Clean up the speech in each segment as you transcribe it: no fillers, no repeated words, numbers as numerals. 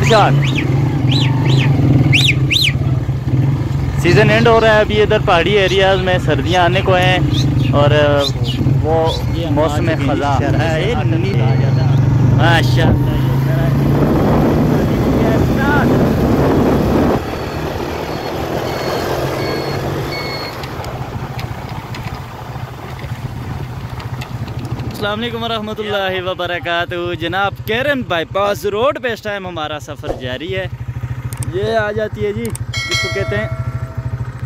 Good shot. Season and हो रहा है अभी इधर पहाड़ी एरियाज में, सर्दियाँ आने को हैं और वो मौसम ख़ज़ां माशा। अस्सलाम वालेकुम वरहमतुल्लाहि वबरकातुहू। जनाब केरन बाईपास रोड पे इस टाइम हमारा सफ़र जारी है। ये आ जाती है जी जिसको कहते हैं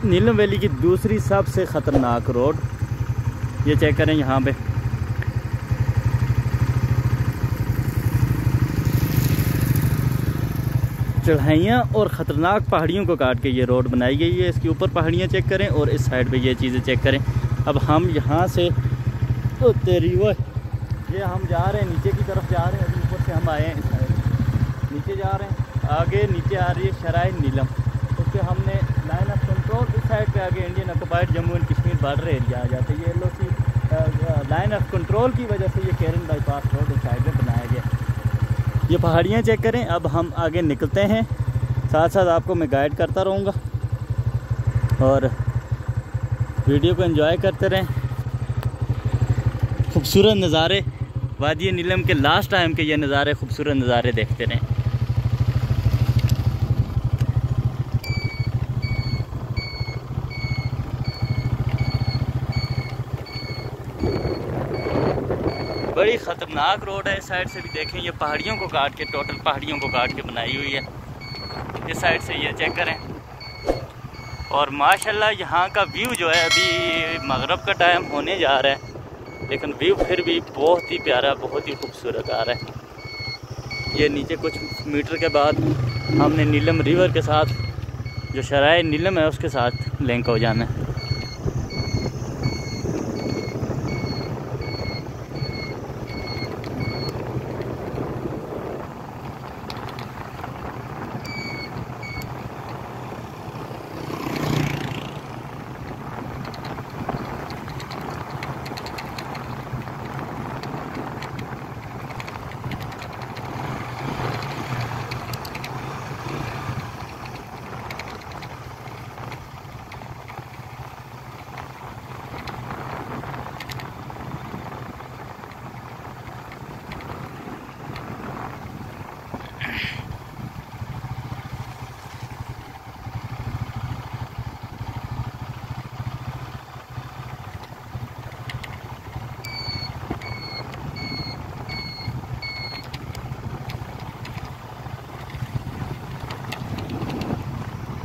नीलम वैली की दूसरी सबसे ख़तरनाक रोड। ये चेक करें यहाँ पे चढ़ाइयाँ और ख़तरनाक पहाड़ियों को काट के ये रोड बनाई गई है। इसके ऊपर पहाड़ियाँ चेक करें और इस साइड पे ये चीज़ें चेक करें। अब हम यहाँ से तो तेरी वो ये हम जा रहे हैं नीचे की तरफ जा रहे हैं। अभी ऊपर से हम आए हैं इस साइड नीचे जा रहे हैं। आगे नीचे आ रही है शराय नीलम, उसके हमने लाइन ऑफ कंट्रोल इस साइड पे आगे Indian occupied Jammu and Kashmir border area आ जाता है। ये LOC लाइन ऑफ कंट्रोल की वजह से ये केरन बाईपास रोड इस साइड पर बनाया गया। ये पहाड़ियाँ चेक करें। अब हम आगे निकलते हैं, साथ साथ आपको मैं गाइड करता रहूँगा और वीडियो को एंजॉय करते रहें। खूबसूरत नज़ारे वादी नीलम के लास्ट टाइम के ये नज़ारे, खूबसूरत नज़ारे देखते रहें। बड़ी ख़तरनाक रोड है। इस साइड से भी देखें, ये पहाड़ियों को काट के, टोटल पहाड़ियों को काट के बनाई हुई है। इस साइड से ये चेक करें और माशाल्लाह यहाँ का व्यू जो है, अभी मगरिब का टाइम होने जा रहा है लेकिन व्यू फिर भी बहुत ही प्यारा, बहुत ही खूबसूरत आ रहा है। ये नीचे कुछ मीटर के बाद हमने नीलम रिवर के साथ, जो शराय नीलम है उसके साथ लिंक हो जाना है।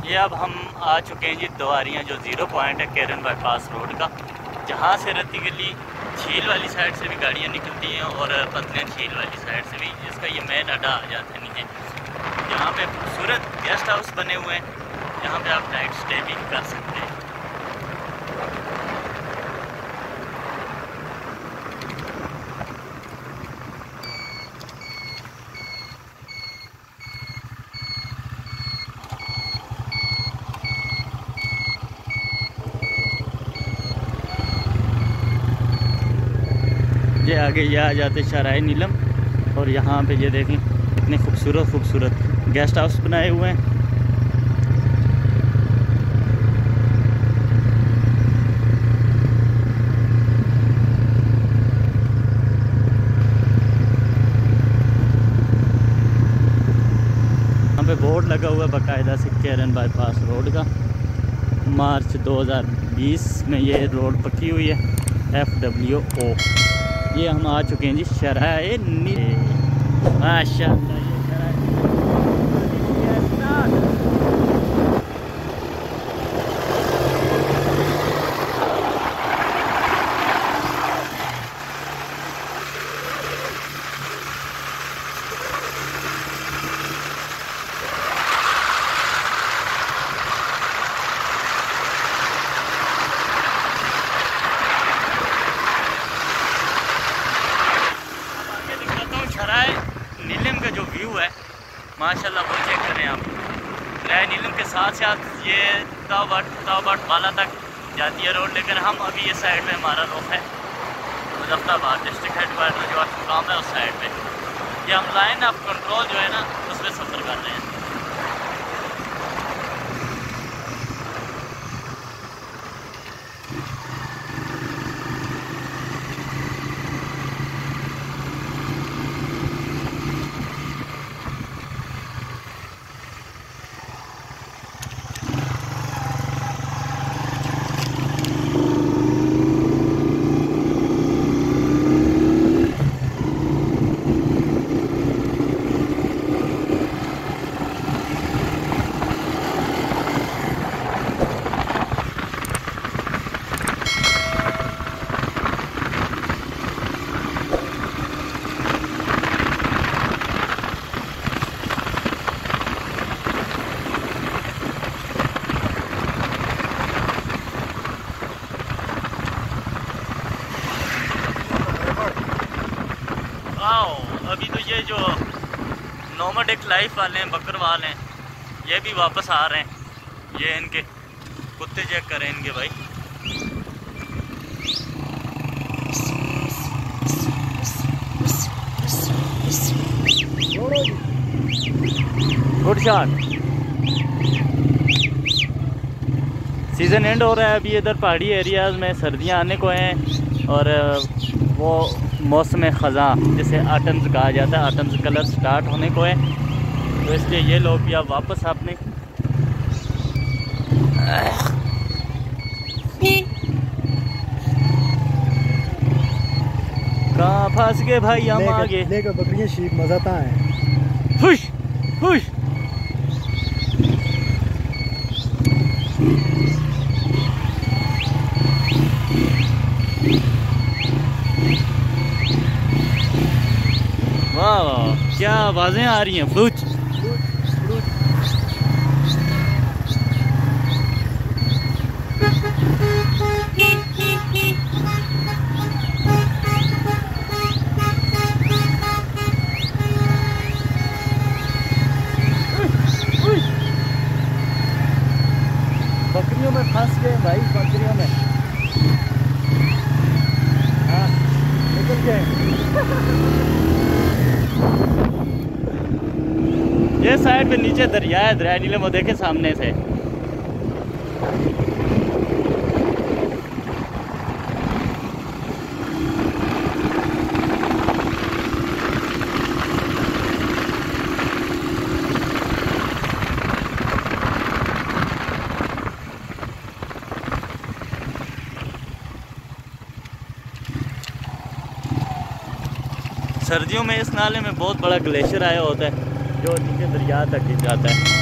ये अब हम आ चुके हैं जी दोआरियाँ, जो ज़ीरो पॉइंट है केरन बाईपास रोड का, जहाँ से रत्ती गली झील वाली साइड से भी गाड़ियाँ निकलती हैं और पतले झील वाली साइड से भी। इसका ये मेन अड्डा आ जाता नहीं है। यहाँ पे खूबसूरत गेस्ट हाउस बने हुए हैं, यहाँ पे आप नाइट स्टे भी कर सकते हैं। ये आगे ये आ जाते शराय नीलम और यहाँ पे ये देखें इतने खूबसूरत खूबसूरत गेस्ट हाउस बनाए हुए हैं। यहाँ पे बोर्ड लगा हुआ है बाकायदा से केरन बाईपास रोड का। मार्च 2020 में ये रोड पक्की हुई है FWO। ये हम आ चुके हैं जी शराय नीलम माशाअल्लाह। ये शराय नीलम का जो व्यू है माशाल्लाह वो चेक करें आप। शराय नीलम के साथ साथ ये तावबाट बाला तक जाती है रोड, लेकिन हम अभी इस साइड पे हमारा रुख है मुजफ्फराबाद डिस्ट्रिक्ट हेडक्वार्टर जो मुकाम है उस साइड पे। ये हम लाइन ऑफ कंट्रोल जो है ना उस पर सफ़र कर रहे हैं। अभी तो ये जो नोमैडिक लाइफ वाले हैं, बकरवाल हैं, ये भी वापस आ रहे हैं। ये इनके कुत्ते चेक करें इनके भाई। Good shot. सीज़न एंड हो रहा है अभी इधर पहाड़ी एरियाज़ में, सर्दियां आने को हैं और वो मौसम ख़ज़ां जिसे आटम्स कहा जाता है, आटम्स कलर स्टार्ट होने को है। तो इसलिए ये लोग भी अब वापस अपने कहाँ फंस गए भाई हम आगे। लेकर बकरियां शीप मज़ा है। खुश खुश। वाह वाह क्या आवाज़ें आ रही हैं। फ्लूच बकरियों में फंस गए भाई, बकरियों में। हाँ निकल गए। ये साइड पे नीचे दरिया है, दरिया नीले वो देखे सामने से। सर्दियों में इस नाले में बहुत बड़ा ग्लेशियर आया होता है जो नीचे दरिया तक गिर जाता है।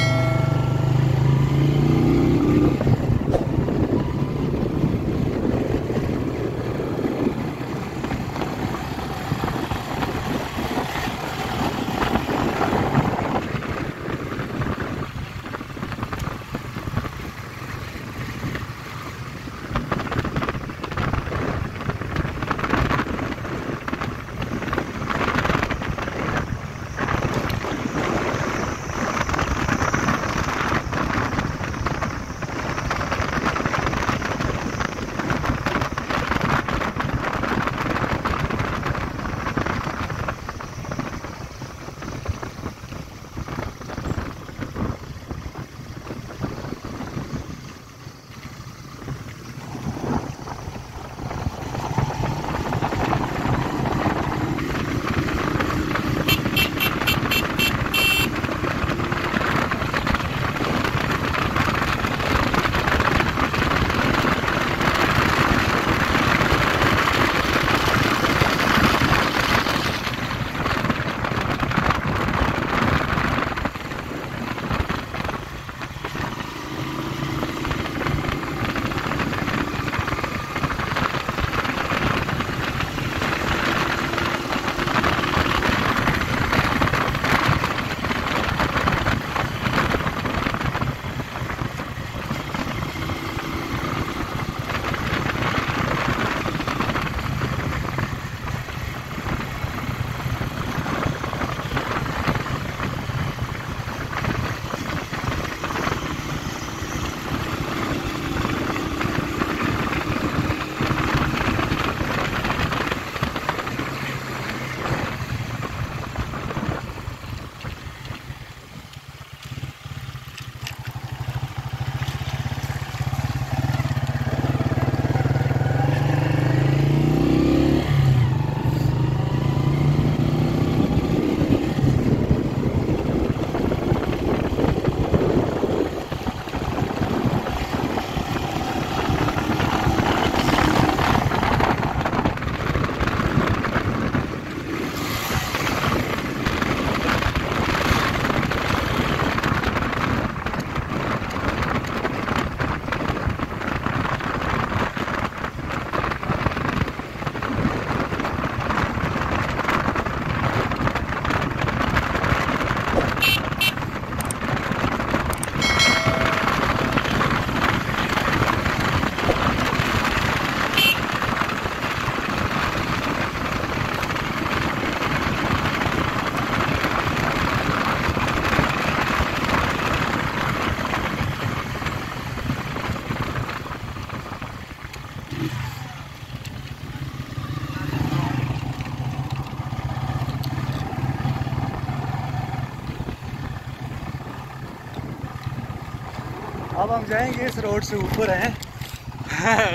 हम जाएंगे इस रोड से ऊपर हैं।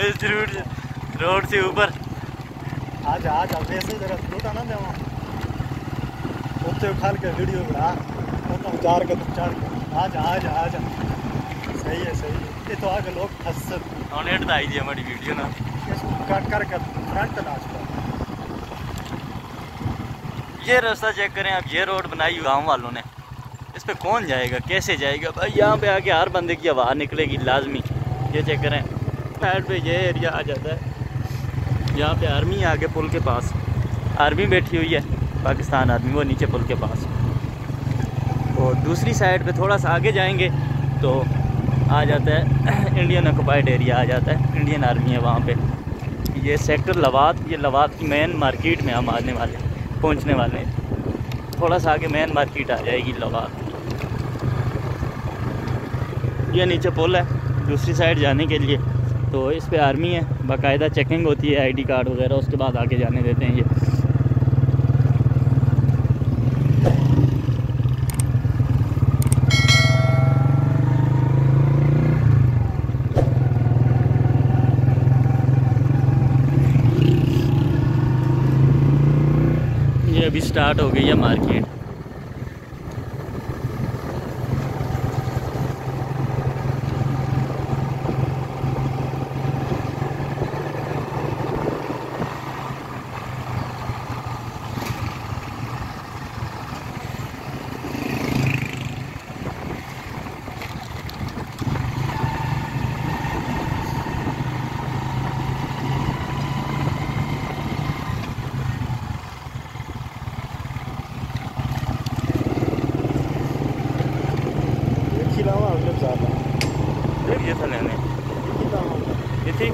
इस रोड से ऊपर आज वैसे जरा छोटा ना देवा उत्ते खाल के वीडियो बना तो जार के चढ़ आज सही है ये तो आगे लोग फंस ऑनेट तो आई जी हमारी वीडियो ना इसको कट कर फ्रंट नाचता। ये रास्ता चेक करें आप, ये रोड बनाई गांव वालों ने, इस पे कौन जाएगा, कैसे जाएगा भाई? यहाँ पे आके हर बंदे की आवाज़ निकलेगी लाजमी। ये चेक करें साइड पे ये एरिया आ जाता है, यहाँ पे आर्मी है आगे पुल के पास, आर्मी बैठी हुई है पाकिस्तान आर्मी, वो नीचे पुल के पास। और दूसरी साइड पे थोड़ा सा आगे जाएंगे तो आ जाता है इंडियन ऑक्युपाइड एरिया आ जाता है, इंडियन आर्मी है वहाँ पे। ये सेक्टर लवात, ये लवात की मेन मार्केट में हम आने वाले पहुँचने वाले हैं। थोड़ा सा आगे मेन मार्केट आ जाएगी लवात। ये नीचे पुल है दूसरी साइड जाने के लिए, तो इस पे आर्मी है, बाकायदा चेकिंग होती है आईडी कार्ड वगैरह, उसके बाद आगे जाने देते हैं। ये अभी स्टार्ट हो गई है मार्केट। ये था लेने ये थी